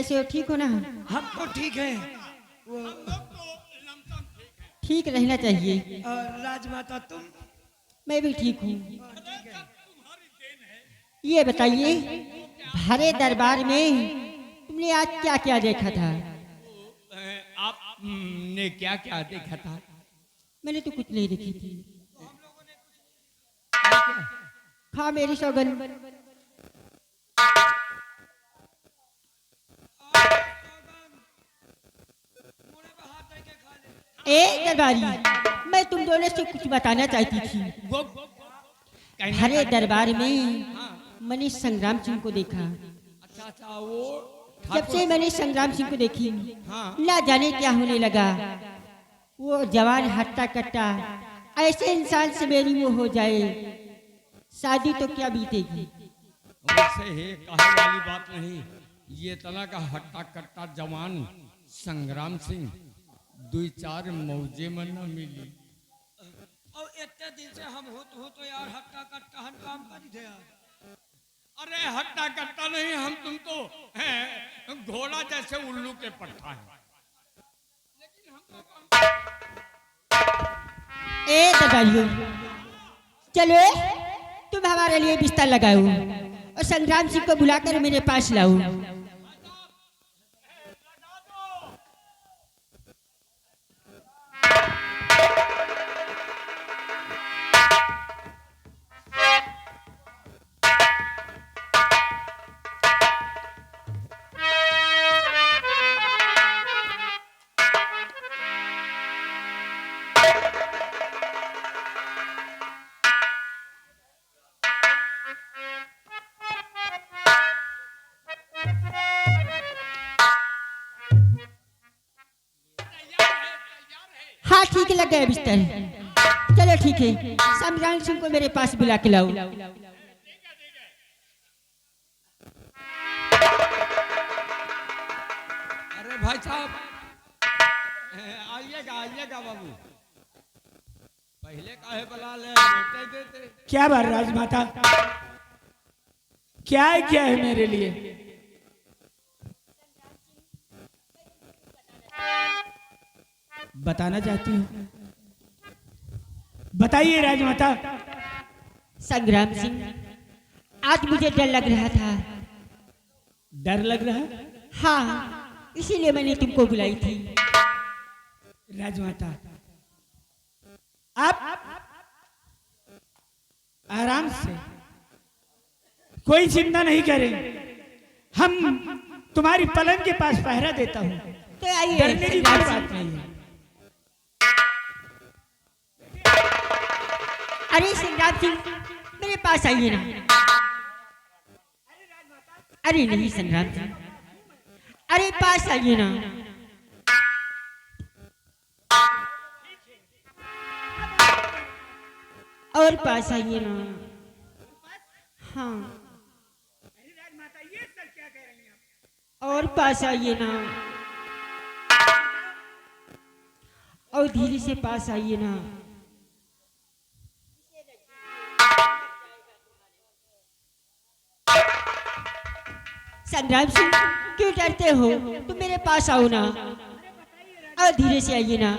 कैसे हो? ठीक हो ना? हम तो ठीक है। वो ठीक रहना चाहिए। राजमाता तुम? मैं भी ठीक हूँ। ये बताइए, भरे दरबार में तुमने आज क्या क्या देखा था? आपने क्या क्या देखा था? मैंने तो कुछ नहीं देखी थी। खा मेरी सौगन। ए दरबारी, मैं तुम दोनों से कुछ बताना चाहती थी। वो हरे दरबार में मैंने संग्राम सिंह को देखा। अच्छा अच्छा, वो जब से मैंने संग्राम सिंह को देखी, हाँ। ना जाने क्या होने लगा। वो जवान हट्टा कट्टा ऐसे इंसान से मेरी वो हो जाए, शादी तो क्या बीतेगी। वैसे है कहे वाली बात नहीं। ये तना का हट्टा कट्टा जवान संग्राम सिंह दो चार मौजे में न मिली। और इतने दिन से हम हो तो यार हट्टा कट्टा हम काम कर थे यार। अरे हट्टा कट्टा नहीं, हम तुम तो हैं घोड़ा जैसे उल्लू के पट्टा है। ए दरबारियों, चलो तुम हमारे लिए बिस्तर लगाओ और संग्राम सिंह को बुलाकर मेरे पास लाओ। हाँ ठीक लग गया बिस्तर। चलो ठीक है, संग्राम सिंह को मेरे पास बुला के लाओ। अरे भाई साहब, आइएगा आइएगा बाबू। पहले काहे बुला ले, बेटे देते। क्या बात राजमाता, क्या है मेरे लिए? बताना चाहती हूँ, बताइए राजमाता। संग्राम सिंह, आज मुझे डर लग रहा था। डर लग रहा है? हाँ, इसीलिए मैंने तुमको बुलाई थी। राजमाता, आप आराम से, कोई चिंता नहीं करें। हम तुम्हारी पलंग के पास पहरा देता हूँ। तो आइए डरने की कोई बात नहीं है। अरे संग्राम सिंह, मेरे पास आइए ना। अरे नहीं संग्राम सिंह, अरे पास आइए ना। और पास आइए ना। हाँ, और पास आइए ना। और धीरे से पास आइए ना। संग्राम सिंह, क्यों डरते हो? तुम मेरे पास आओ ना और धीरे से आइए ना।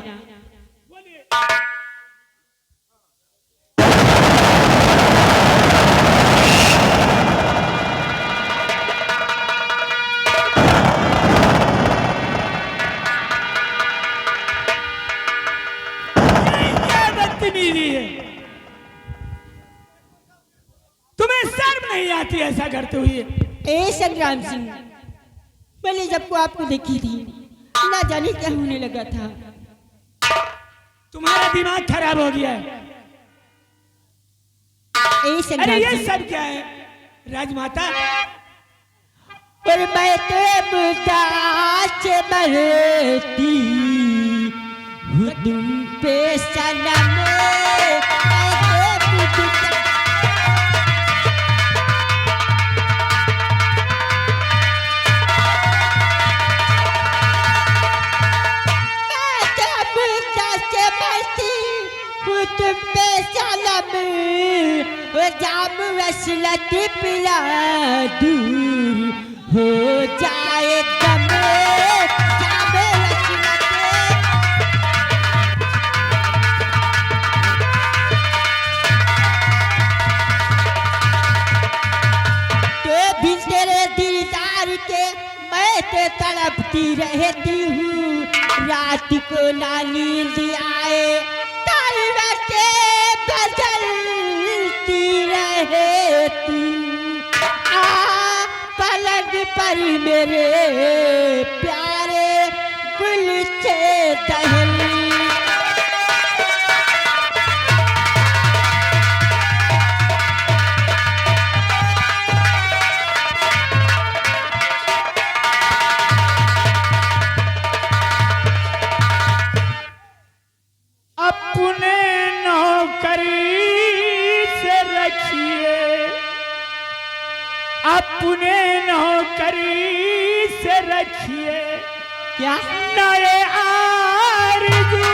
क्या बदतमीजी है? तुम्हें शर्म नहीं आती ऐसा करते हुए? ए संग्राम सिंह, मैंने जब को आपको देखी थी, ना जाने क्या होने लगा था। तुम्हारा दिमाग खराब हो गया है। ए अरे संग्राम ये सिंह, सब क्या है राजमाता? और मैं तो मुझाच मरती हूँ तुम पे सनम। तुम पे सनम, जाम वसलत पिला दूर हो जाए गम। जागती रहती हूँ, रात को ना नींद आए, करवटे बदलती रहती हूँ। पलंग पर मेरे प्यारे गुल से दहल। अपने नौकरी से रखिए, अपने नौकरी से रखिए क्या नए आरज़ू,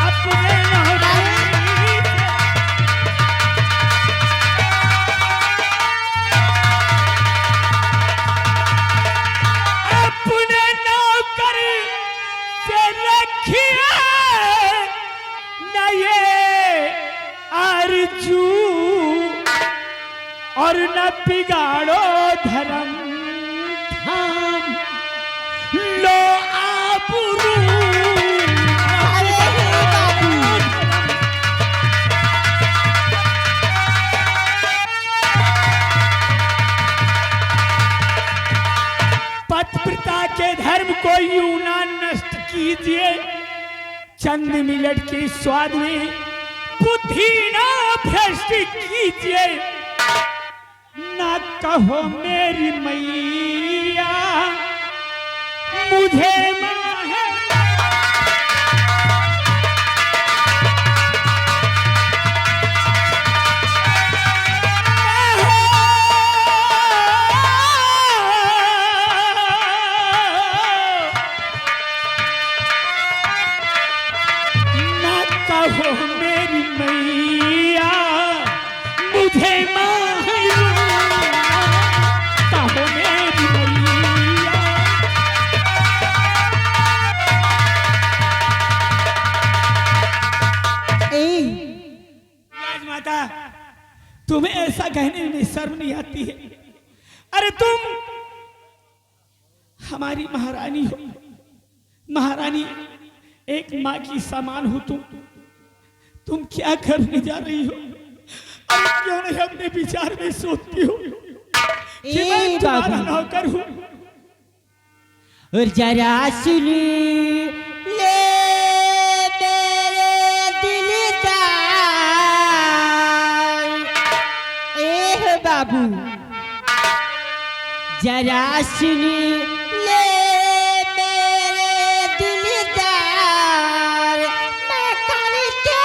अपने नौकरी अपने नौकरी से रखिए नए आरज़ू, और न बिगाड़ो धर्म धाम, लो आबरू। अरे बाबू, पतिव्रता के धर्म को यूं ना नष्ट कीजिए, चंद मिनट के स्वाद में बुद्धि ना भ्रष्ट कीजिए। ना कहो मेरी मैया मुझे माहे, ना कहो मेरी मैया मुझे माहे, कहो मेरी मैया। राजमाता, तुम्हें ऐसा कहने में शर्म नहीं आती है? अरे तुम हमारी महारानी हो, महारानी एक माँ की समान हो तुम क्या करने जा रही हो? अरे क्यों नहीं अपने विचार में सोचती हो कि मैं तुम्हारा नौकर हूँ? और जरा सुन ले मेरे दिलदार, बाबू जरा सुन ले मेरे दिलदार, मैं करके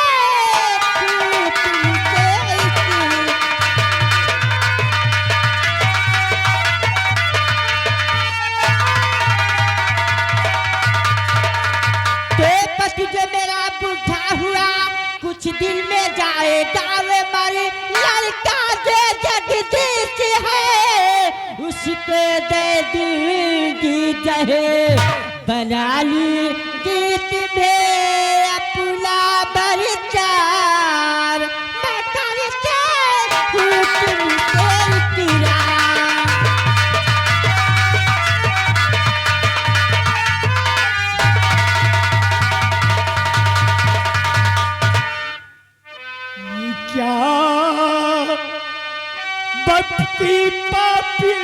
पति जो मेरा बूढ़ा हुआ कुछ दिन में जाएगा वे मरे, लड़का जो जगदीश है उसके दे दूंगी जहे, बना ली गीत में अपना बरचार, मैं करके तुमको किरा। क्या भक्ति पापिल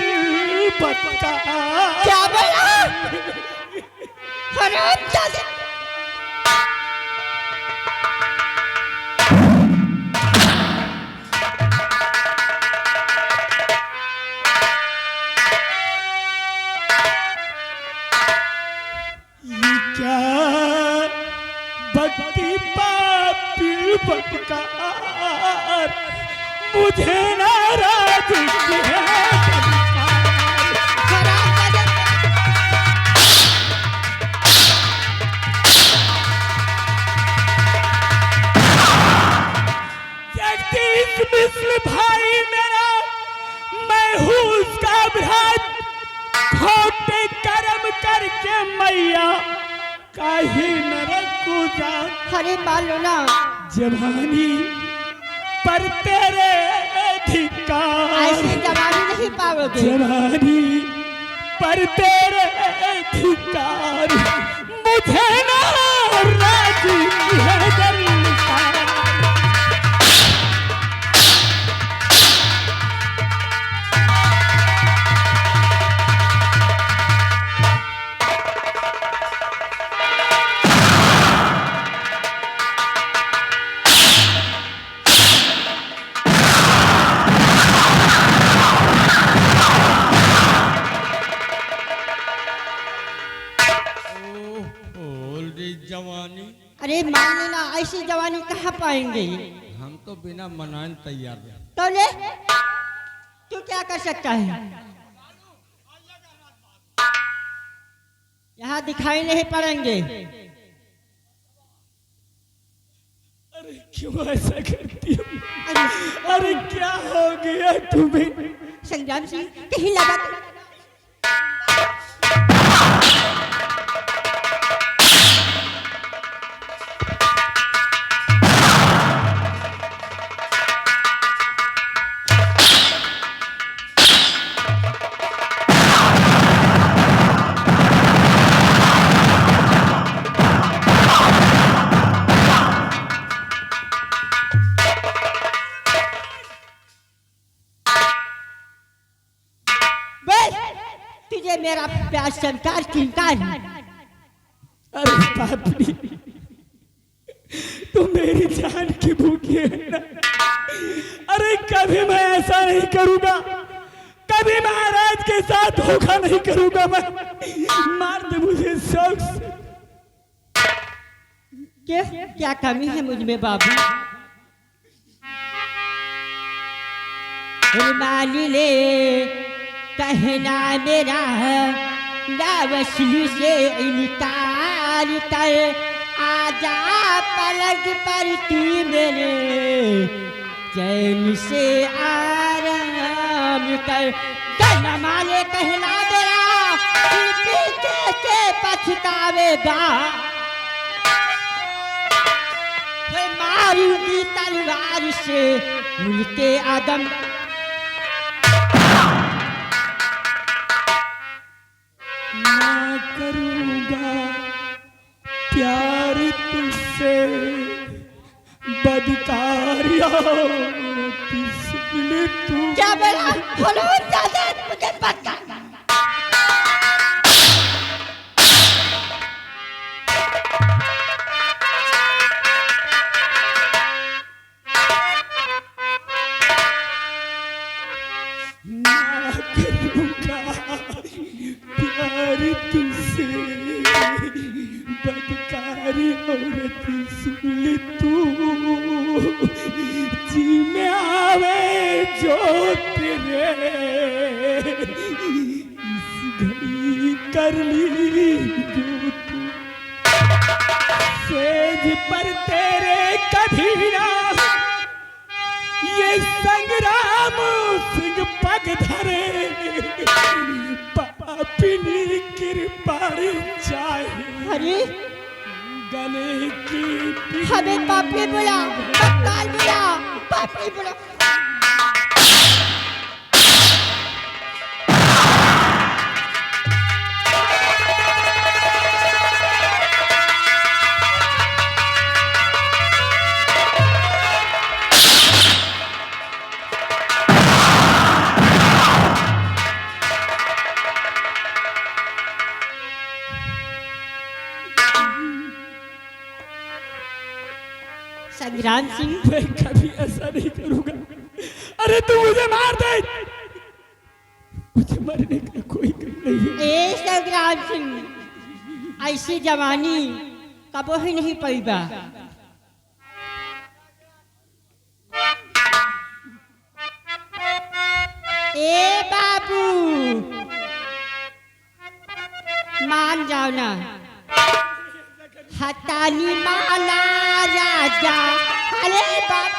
बता, क्या बोला? हरामजादे! ये क्या भक्ति पापिल बदकार, मुझे नाराज किया हरामजादे! जगदीश मिश्र भाई मेरा, मैं हूँ उसका भ्रात, खोटे कर्म करके मैया काहे नरक को जा। अरे मान लो ना, जवानी पर तेरे धिक्कार, ऐसे जवानी नहीं पाओगे। जवानी पर तेरे धिक्कार, मुझे ना राजी है दरकार। जवानी, अरे मान लेना, ऐसी जवानी कहाँ पाएंगे? हम तो बिना मनाए तैयार हैं। तो ले, तू क्या कर सकता है? यहाँ दिखाई नहीं पड़ेंगे। अरे क्यों ऐसा करती हो? अरे क्या हो गया तुम्हें? संग्राम सिंह, कहीं लगा तुझे मेरा प्यार स्वीकार स्वीकार। अरे पापड़ी, तू मेरी जान की भूखी है ना। अरे कभी मैं ऐसा नहीं करूंगा, कभी महाराज के साथ धोखा नहीं करूंगा। मैं मार दे मुझे शौक से। क्या कमी है मुझ में बाबू? मान ले कहना मेरा, लावस्लू से इनकार कर, आजा पलक पर तू मेरे, चैन से आराम कर। कहना माले कहना मेरा, पीछे से पछतावेगा। मारूंगी तलवार से मुल्के आदम। ना करूंगा प्यार तुझसे, बदकारिया किसने तू। क्या बोला? बोलो ज्यादा मुझे पता। प्यार तुझसे, बदकारी औरत सुन तू। जी में आवे जो तेरे, इस घड़ी कर ली जो तू। सेज पर तेरे कभी ना ये संग्राम सिंह पग धरे, पापिनी कृपाणी चाहे। अरे गले की हमें पापी बोला, बदकाल बोला, पापी बोला। संग्राम सिंह, मैं कभी ऐसा नहीं करूंगा। अरे तू मुझे मार दे, मुझे मरने का कोई गम नहीं है। ए संग्राम सिंह, ऐसी जवानी कबो ही नहीं पैदा। ए बाबू, मान जाओ ना। हताली माला राजा, अरे बाप।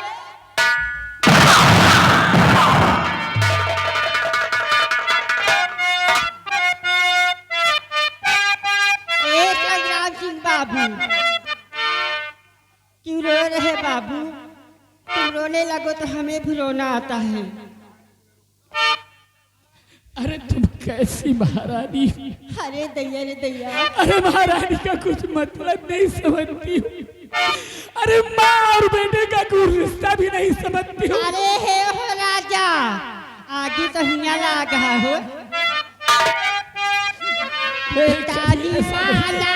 ए संग्राम सिंह बाबू, क्यों रो रहे बाबू? तुम रोने लगो तो हमें भी रोना आता है। अरे तुम कैसी महारानी। अरे दैया रे दैया, अरे महारानी का कुछ मतलब नहीं समझती हूँ। अरे माँ और बेटे का कोई रिश्ता भी नहीं समझती हूँ। अरे हे हो राजा, आगे तो हिया लाग हो ताली वाला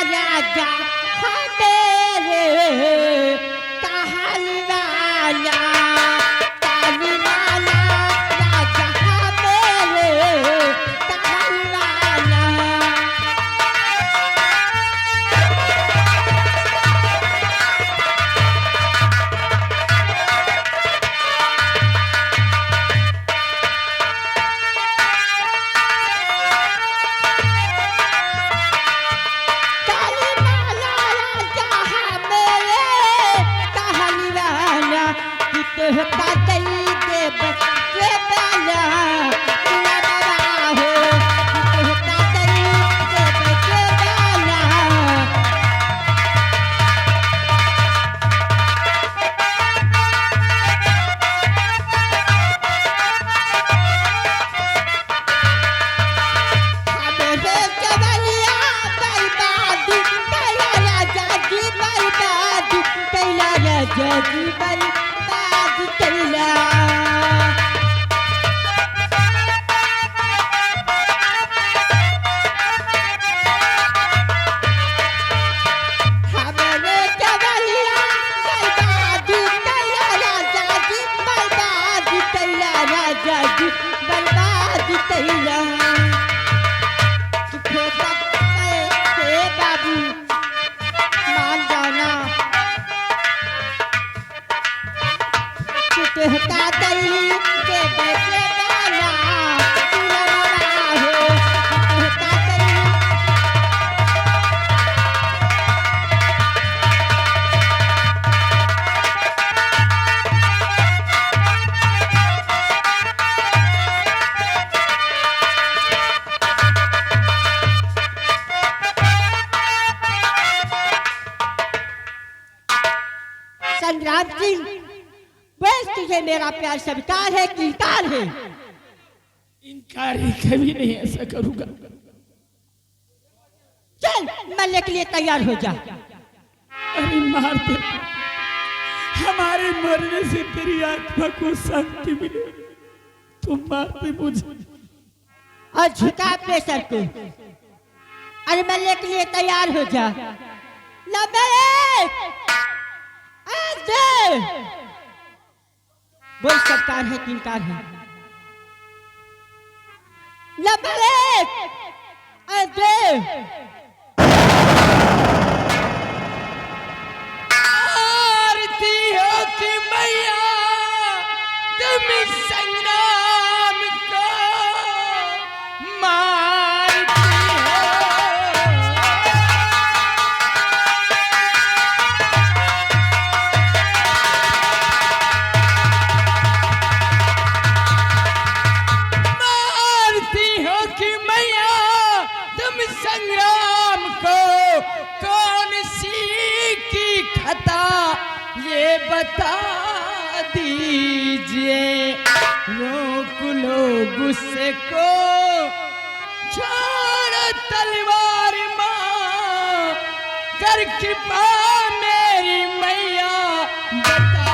राजा मेरे ताली वाला, ताली वाला राजा मेरे ताली वाला। जगी बर्बाद कैला। हमरे जवलिया बर्बाद कैला, राजा जी बर्बाद कैला, राजा जी बर्बाद कैला। हे बाबू मान जाना, कहता दई के बेटे वाला दुलारा हो, कहता दई। संग्राम सिंह, बस तुझे मेरा प्यार स्वीकार है कि इनकार है? इनकार ही कभी नहीं ऐसा करूंगा। चल मरने के लिए तैयार हो जा। अरे मार दे, हमारे मरने से तेरी आत्मा को शांति मिले। तुम मार दे मुझे। और झुका अपने सर को, अरे मरने के लिए तैयार हो जा। बोल सरकार है कि इनकार है? आरती हो कि मैया तुम संग्राम को मारती हो कि मैया तुम संग्राम को कौन सी की खता ये बता दीजिए। रोक लो गुस्से को, छोड़ो तलवार मां, कर कृपा मेरी मैया बता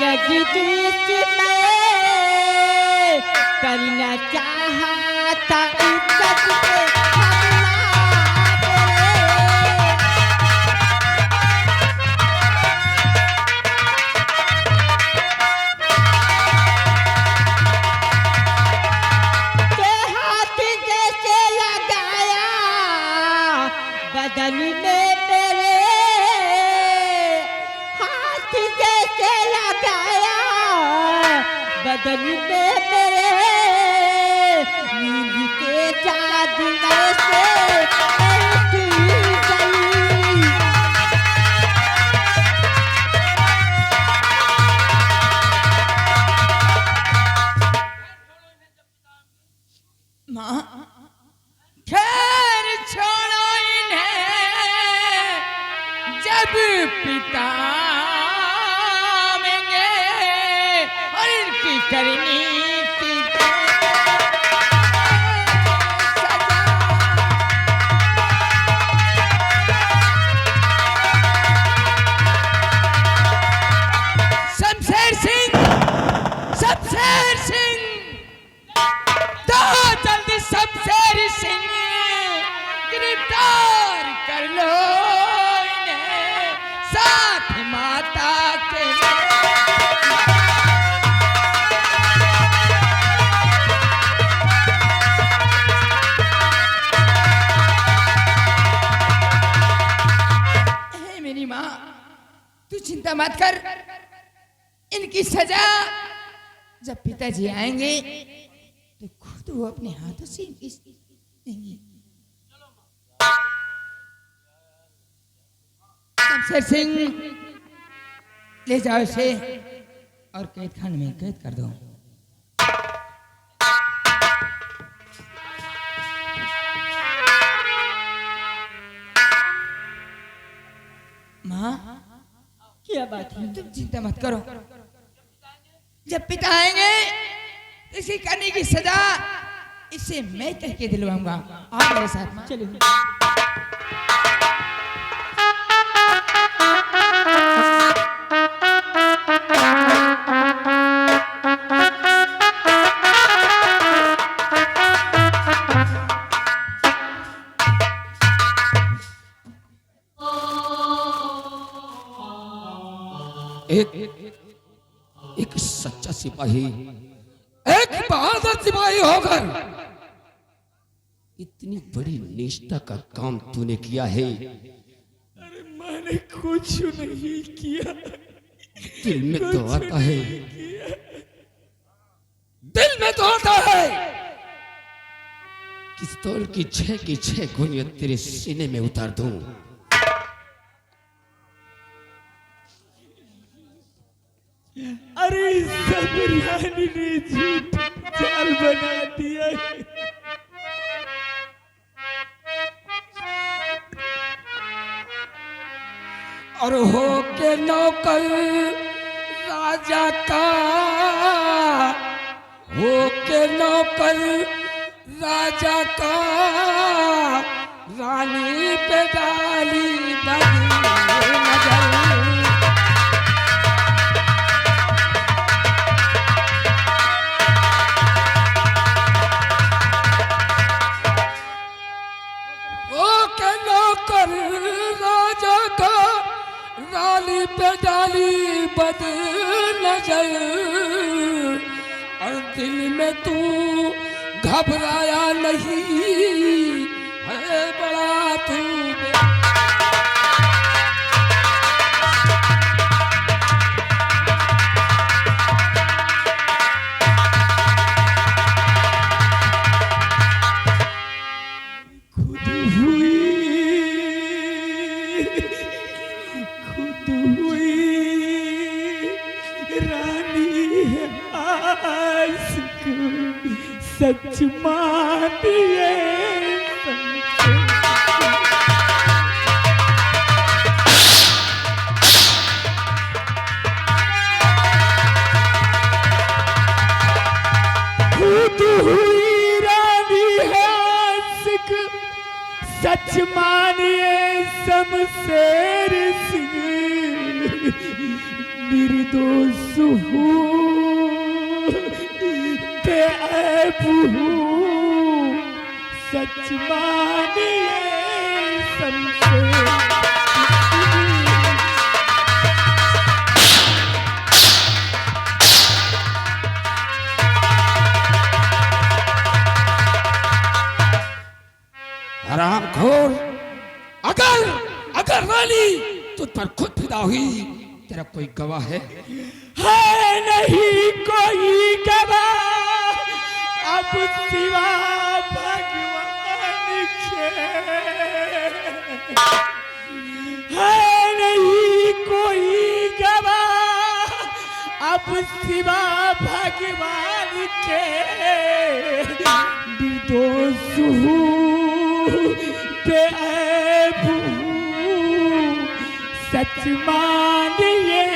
जगदीश मैं करना चाहता इज्जत पे हमला के हाथ जैसे लगाया बदन में मेरे, हाथ जैसे लगाया बदन में मेरे, नींद के जादू से उठ गई। करनी थी शमशेर सिंह, शमशेर सिंह, तो जल्दी शमशेर सिंह गिरफ्तार कर लो इन्हें साथ माता के। मेरी माँ, तू चिंता मत कर, इनकी सजा जब पिताजी आएंगे तो खुद वो अपने हाथों से इनकी देंगे। शमशेर सिंह, ले जाओ इसे और कैद खाने में कैद कर दो। माँ, क्या बात है? तुम चिंता मत करो, जब पिता आएंगे इसी करने की सजा इसे मैं कह के दिलवाऊंगा। आओ मेरे साथ माँ। चलो। एक सच्चा सिपाही, एक बहादुर सिपाही होकर इतनी बड़ी निष्ठा का काम तूने किया है। अरे मैंने कुछ नहीं किया, दिल में तो आता है, दिल में तो आता है किस तौल की 6 गोलियां तेरे सीने में उतार दूं। अरे सब रानी ने झूठ जाल बना दिया है। और हो के नौकर राजा का, हो के नौकर राजा का, रानी पे डाली बद नजर। राजा का रानी पे डाली बद नजर, और दिल में तू घबराया नहीं है बड़ा तू। सच मानिए खुद हुई रानी है आशिक, सच मानिए शमशेर सिंह निर्दोष हूँ सच मानिए शमशेर। हरामखोर, अगर अगर रानी तुझ पर खुद फिदा हुई, तेरा कोई गवाह है नहीं कोई गवाह अब सिवा भगवान के, है नहीं कोई गवाह अब सिवा भगवान के। निर्दोष हूँ बेऐब हूँ सच मानिए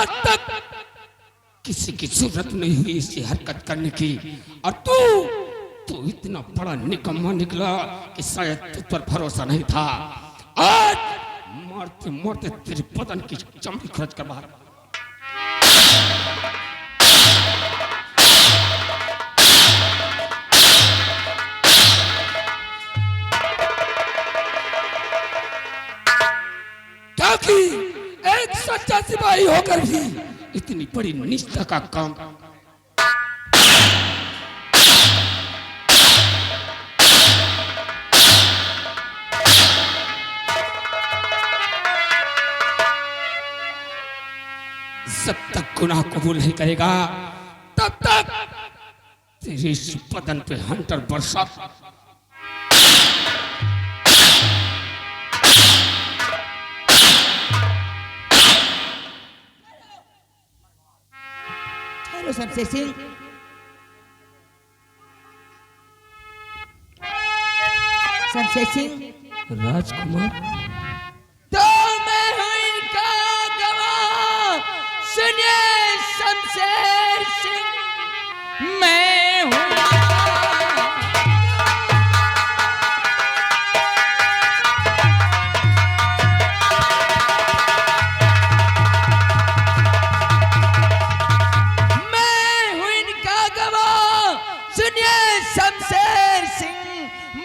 आज तक किसी की जरूरत नहीं हुई इसकी हरकत करने की, और तू इतना बड़ा निकम्मा निकला कि शायद तुझ पर भरोसा नहीं था। आज मारते मारते तेरे बदन की चमड़ी खर्च कर बाहर। ताकि एक सच्चा सिपाही होकर भी इतनी बड़ी निष्ठा का काम। जब तक गुनाह कबूल नहीं करेगा तब तक तेरे इस बदन पे हंटर बरसा। हेलो शमशेर सिंह, शमशेर सिंह। राजकुमार, तो मैं हूं इनका गवाह, सुनिए शमशेर सिंह, मैं हूं। शमशेर सिंह,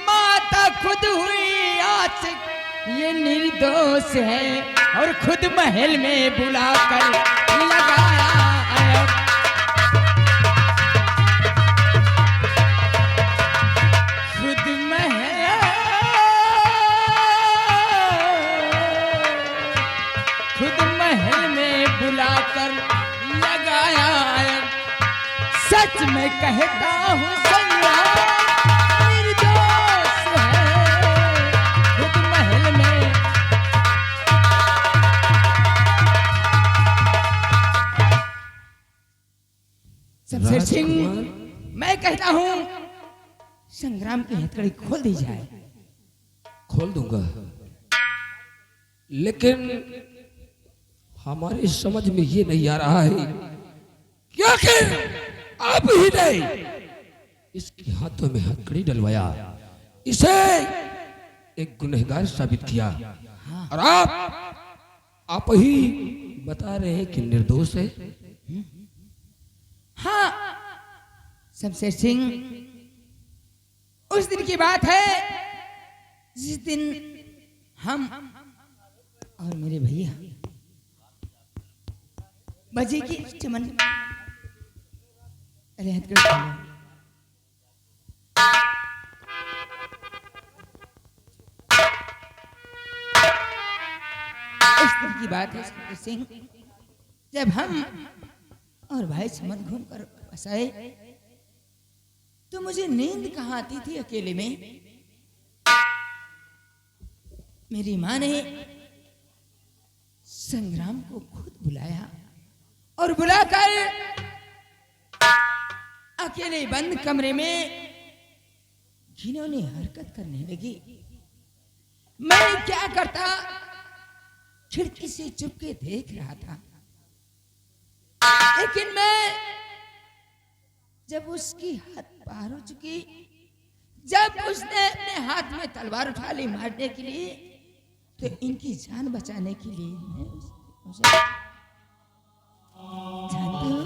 माता खुद हुई आशिक, ये निर्दोष है और खुद महल में बुलाकर लगाया अयब। खुद महल में बुलाकर लगाया अयब। सच में कहता हूँ संग्राम निर्दोष है, खुद महल में। शमशेर सिंह, मैं कहता हूँ संग्राम की हथकड़ी खोल दी जाए। खोल दूंगा, लेकिन हमारी समझ में ये नहीं आ रहा है कि आखिर आप ही ने इसके हाथों में हथकड़ी डलवाया, इसे एक गुनहगार साबित किया, और आप ही बता रहे हैं कि निर्दोष है। हाँ शमशेर सिंह, उस दिन की बात है जिस दिन हम और मेरे भैया बजे की चमन। अरे हथकड़ी खोलो। इस दिन की बात है शमशेर सिंह, जब हम और भाई समन घूम कर वापस आए तो मुझे नींद कहाँ आती थी अकेले में। मेरी माँ ने संग्राम को खुद बुलाया और बुलाकर अकेले बंद कमरे में घिनौनी हरकत करने लगी। मैं क्या करता, खिड़की से चुपके देख रहा था, लेकिन मैं जब उसकी हाथ पार हो चुकी, जब उसने अपने हाथ में तलवार उठा ली मारने के लिए, तो इनकी जान बचाने के लिए मैं उसे जानते हो,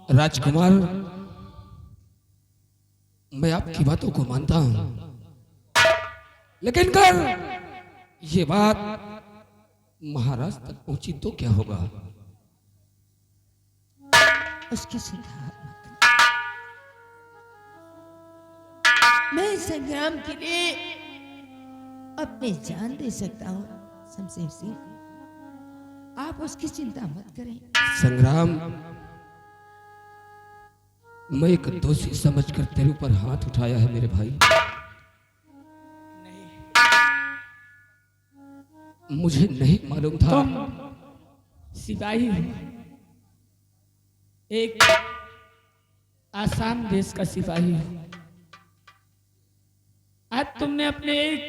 राजकुमार, मैं आपकी बातों को मानता हूं, लेकिन कर ये बात महाराज तक पहुंची तो क्या होगा? उसकी चिंता मत करो। मैं संग्राम के लिए अपनी जान दे सकता हूँ शमशेर सिंह, आप उसकी चिंता मत करें। संग्राम, मैं एक दोषी समझकर तेरे ऊपर हाथ उठाया है मेरे भाई। मुझे नहीं मालूम था। तुम सिपाही हो, एक आसाम देश का सिपाही हो। आज तुमने अपने एक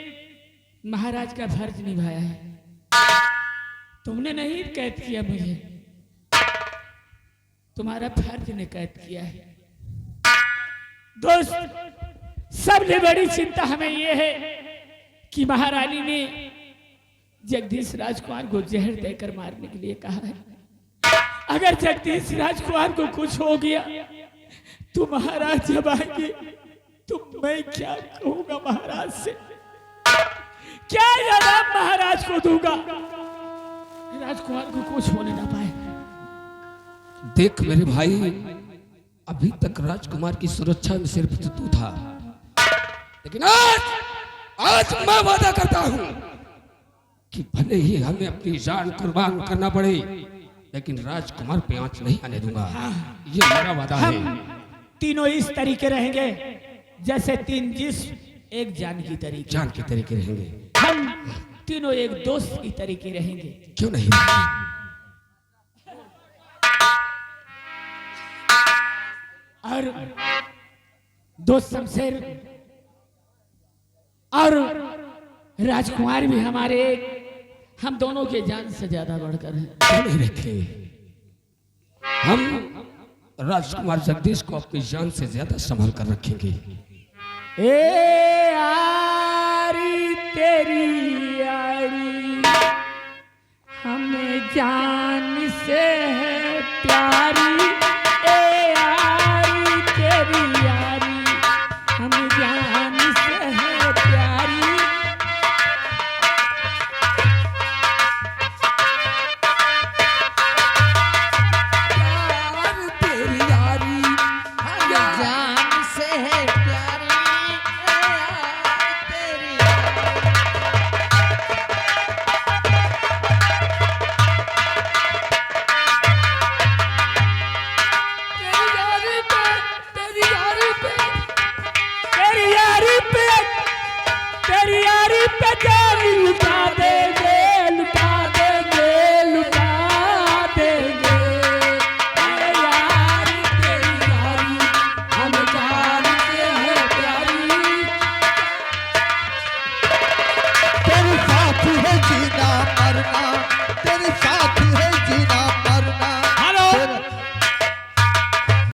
महाराज का फर्ज निभाया है। तुमने नहीं कैद किया मुझे, तुम्हारा फर्ज ने कैद किया है। दोस्त, सबसे बड़ी चिंता हमें यह है कि महारानी ने जगदीश राजकुमार को जहर देकर मारने के लिए कहा है। अगर जगदीश राजकुमार को कुछ हो गया तो महाराज जब आएंगे तो मैं क्या कहूंगा महाराज से, क्या जवाब महाराज को दूंगा? राजकुमार को कुछ होने ना पाए। देख मेरे भाई, अभी तक राजकुमार की सुरक्षा में सिर्फ तू था, लेकिन आज मैं वादा करता हूं कि भले ही हमें अपनी जान कुर्बान करना पड़े, लेकिन राजकुमार पे आंच नहीं आने दूंगा। ये मेरा वादा है। तीनों इस तरीके रहेंगे जैसे तीन जिस्म एक जान की तरीके। जान के तरीके रहेंगे। हम तीनों एक दोस्त की तरीके रहेंगे। क्यों नहीं? और दोस्त शमशेर और राजकुमार भी हमारे, हम दोनों के जान से ज्यादा बढ़कर हैं। क्यों नहीं रखेंगे? हम राजकुमार जगदीश को अपनी जान से ज्यादा संभाल कर रखेंगे। ए आरी तेरी यारी हमें जान से है प्यार।